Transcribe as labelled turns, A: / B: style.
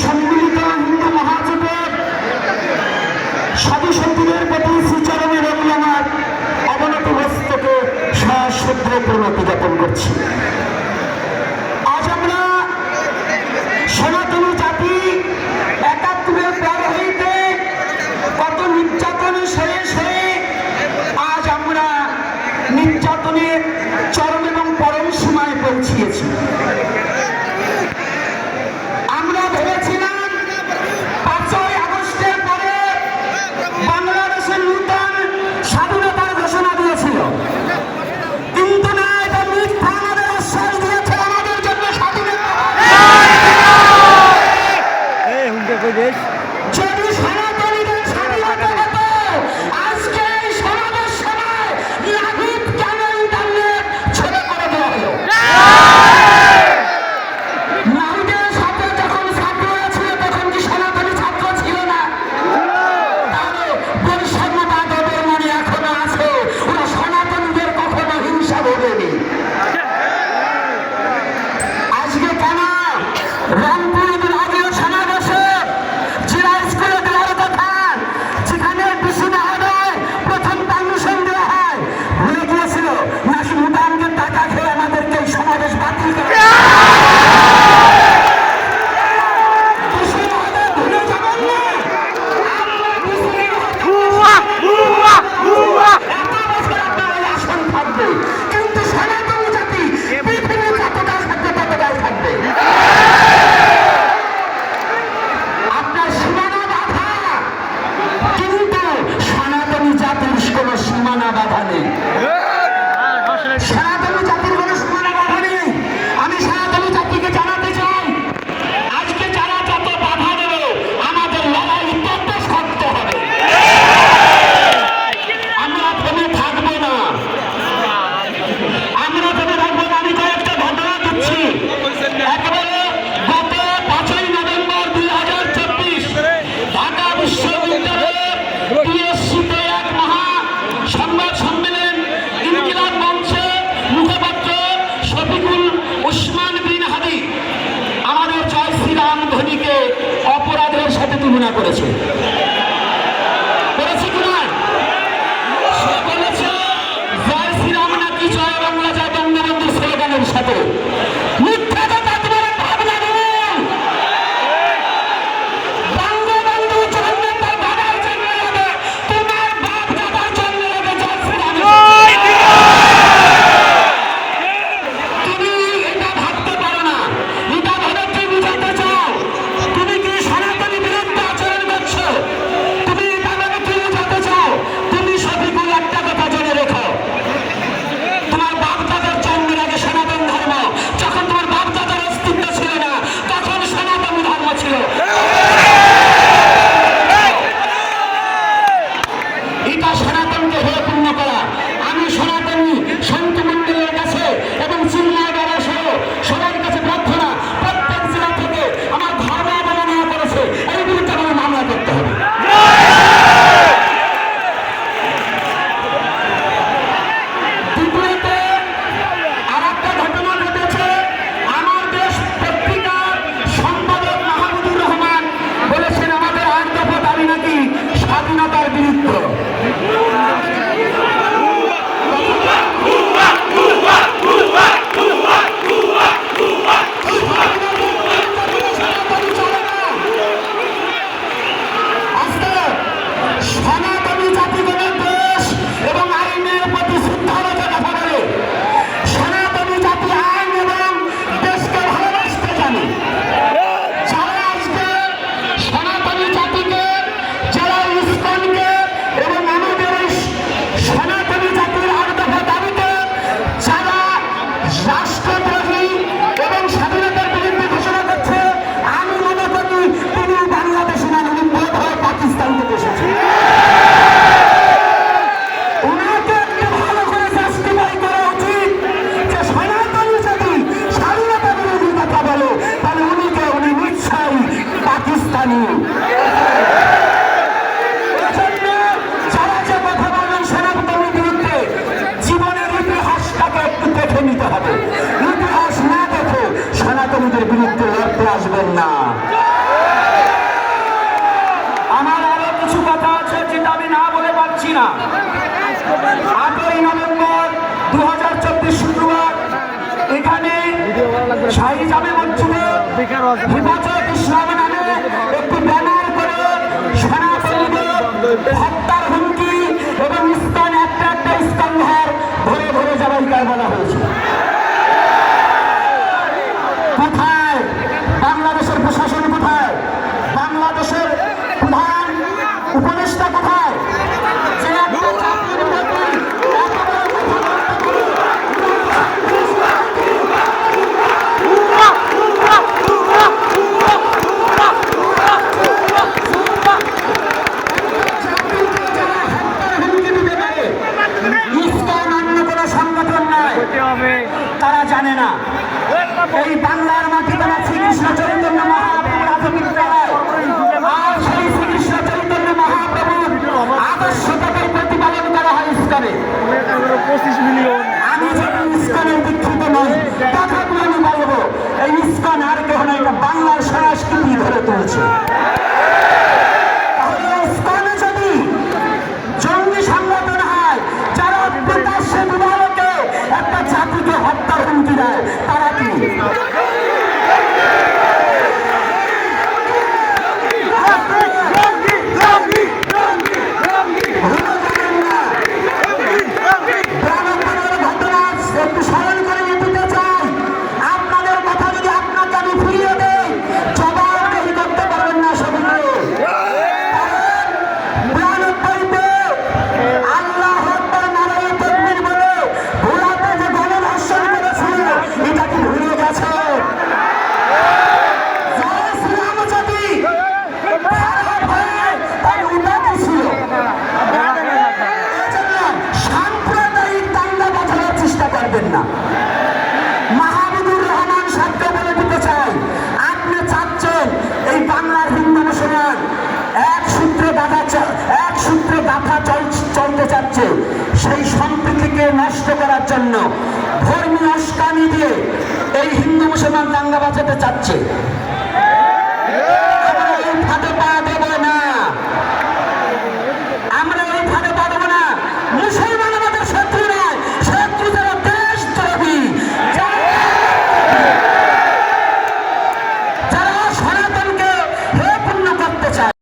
A: সম্মিলিত হিন্দু মহাজোটের সাধুসন্তীদের প্রতি শ্রীচরণে রইল আমার অবনত হস্তকে সশ্রদ্ধ প্রণতি জ্ঞাপন করছি। আজ আমরা সনাতনী জাতি একাত্তরের পর হইতে কত নির্যাতনে সয়ে সয়ে আজ আমরা নির্যাতনের চরম এবং পরম সীমায় পৌঁছিয়েছি। আমরা ভেবেছিলাম 5ই আগস্টের পরে বাংলাদেশের নূতন স্বাধীনতার ঘোষণা দিয়েছিল, কিন্তু না, এটা মিথ্যা। আমাদের আশ্বাস দিয়েছে আমাদের জন্য স্বাধীনতা। যদি সনাতনীদের স্বাধীনতা হতো, আজকে এই সমাবেশ সভায় নাহিদ কেন ইন্টারনেট ছেড়ে করে দেওয়া হলো? নাহিদের সাথে যখন ছাত্ররা ছিল তখন কি সনাতনী ছাত্র ছিল না? তাহলে বৈষম্যবাদ ওদের মনে এখনো আছে। ওরা সনাতনীদের কখনো হিংসা ভোগেনি। আজকে কেন রংপুরের আগেও সমাবেশে জিলা স্কুলে দেওয়ার কথা, যেখানে পিছু মহোদয় প্রথম পারমিশন দেওয়া হয়, ভুলে গিয়েছিল নাসিমুদ্দিনকে টাকা খেয়ে আমাদেরকে এই সমাবেশ বাতিল করে। পিছু মহোদয় ভুলে যাবেন না। আমরা পিছু এত বছর আপনার এই আসন থাকবে, কিন্তু সনাতনী জাতি পৃথিবীর যতটা থাকবে ততটাই থাকবে। আপনার সীমানা বাধা, কিন্তু সনাতনী জাতির কোনো সীমানা বাধা নেই। সনাতনী জাতির কোনো সীমানা বাধা নেই। আমি সনাতনী জাতিকে জানাতে চাই, আজকে যারা যত বাধা দেবে, আমাদের লড়াই তত শক্ত হবে। আমরা থেমে থাকবো না, আমরা থেমে থাকবো না। আমি কয়েকটা ঘটনা দিচ্ছি। একেবারে গত 5ই নভেম্বর 2024 ঢাকা বিশ্ববিদ্যালয়ে টিএসসিতে এক মহা সংবাদ সম্মেলন, ইনকিলাব মঞ্চে মুখপাত্র শফিকুল উসমান বিন হাদি আমাদের জয় শ্রীরাম ধ্বনিকে অপরাধের সাথে তুলনা করেছে। করেছে কিনা? সে বলেছে জয় শ্রীরাম নাকি জয় বাংলা জয় বঙ্গবন্ধু স্লোগানের সাথে। মিথ্যা কথা, তোমার ভাবনা নেই। বঙ্গবন্ধু জন্ম তার বাবার জন্ম হবে, তোমার বাপ দাদার জন্ম হবে জয় শ্রীরাম। তুমি এটা ভাবতে পারো না, এটা ভাবে তুমি বুঝাতে চাও। তুমি কি সনাতনী বিরুদ্ধে আচরণ করছো? তুমি এটা ভাবে কি বুঝাতে চাও? তুমি সঠিকুল একটা কথা জেনে রেখো, তোমার বাপ দাদার জন্মের আগে সনাতন ধর্ম, যখন তোমার বাপ দাদার অস্তিত্ব ছিল না, তখন সনাতন ধর্ম ছিল। এটা সনাতনকে হয়ে পূর্ণ করা। আমি সনাতনী সন্ত মন্দিরের কাছে এবং চিন্ময় বাবা সহ সবার কাছে প্রার্থনা, প্রত্যেক জেলা থেকে আমার ধর্ম অবমাননা করেছে, এই বিরুদ্ধে আমার মামলা করতে হবে। দ্বিতীয়ত, আর একটা ঘটনা ঘটেছে। আমার দেশ পত্রিকার সম্পাদক মাহমুদুর রহমান বলেছেন আমাদের 8 দফা দাবি নাকি স্বাধীনতার বিরুদ্ধে। আজকে সনাতনী জাতিগণের দেশ এবং আইনের প্রতি শ্রদ্ধা রেখে কথা বলে। সনাতনী জাতি আইন এবং দেশকে ভালোবাসতে জানে। যারা আজকে সনাতনী জাতিকে, যারা ইসকনকে এবং আমাদের এই সনাতনী জাতির 8 দফা দাবিতে যারা রাষ্ট্রদ্রোহী এবং স্বাধীনতার বিরুদ্ধে ঘোষণা করছে, আমি মনে করি তিনি বাংলাদেশি না, উনি বোধ হয় পাকিস্তান থেকে এসেছে। ওনাকে একটু ভালো করে জাস্টিফাই করা উচিত যে সনাতনী জাতি স্বাধীনতা বিরোধী কথা বলে, তাহলে উনি নিশ্চয়ই পাকিস্তানি। এজন্য যারা যে কথা বলবেন সনাতনীর বিরুদ্ধে, জীবনের ইতিহাসটাকে একটু দেখে নিতে হবে। ইতিহাস না দেখে সনাতনীদের বিরুদ্ধে লড়তে আসবেন না। না। 8ই নভেম্বর 2024 শুক্রবার এখানে শাহী জামে মসজিদে হেফাজত ইসলাম নামে একটি ব্যানার করে সনাতনীদের হত্যার হুমকি এবং ইস্কন একটা ইস্কন ঘর ভরে ভরে জবাই বলা হয়েছে। কোথায় বাংলাদেশের প্রশাসন, কোথায় বাংলাদেশের প্রধান উপদেষ্টা, কোথায় যে একটা জাতির প্রতি এত বড় কথাবার্তা বলে ইসকন অন্য কোনো সংগঠন নয়, তারা জানে না এই বাংলার মাটিতে শ্রীকৃষ্ণ চৈতন্য মহাপ্রভুর আত্মবিদ্যালয়, আর সেই শ্রীকৃষ্ণ চৈতন্য মহাপ্রভুর আদর্শটাকে প্রতিপালন করা হয় ইসকনে।
B: 25 মিলিয়ন।
A: আমি যদি ইসকনের দীক্ষিত নই, তথাপি আমি বলবো এই ইসকন আর কেউ নয়, এটা বাংলার সংস্কৃতি ধরে তুলছে। তাহলে ইসকনে যদি জঙ্গি সংগঠন হয়, যারা প্রকাশ্যে বিবাহকে একটা জাতিকে হত্যার হুমকি দেয়, তারা কি একটু স্মরণ করে দিতে চাই। আপনাদের কথা যদি আপনাকে আমি ফিরিয়ে দেই, জবাবদেহি করতে পারবেন না সেদিকে। 92-তে আল্লাহ আকবার নারায়ে তাকবীর বলে ভোলাতে যে গণধর্ষণ করেছিল, এটা কি ভুলে গেছে? জয় শ্রীরাম যদি খারাপ হয় তার উন্নতি ছিল। সাম্প্রদায়িক দাঙ্গা বাঁধানোর চেষ্টা করবেন না। মাহমুদুর রহমান সাহেবকে বলে দিতে চাই, আপনি চাচ্ছেন এই বাংলার হিন্দু মুসলমান এক সূত্রে গাথা চলতে চাচ্ছে, সেই সম্প্রীতিকে নষ্ট করার জন্য ধর্মীয় উস্কানি দিয়ে এই হিন্দু মুসলমান দাঙ্গা বাঁচাতে চাচ্ছে।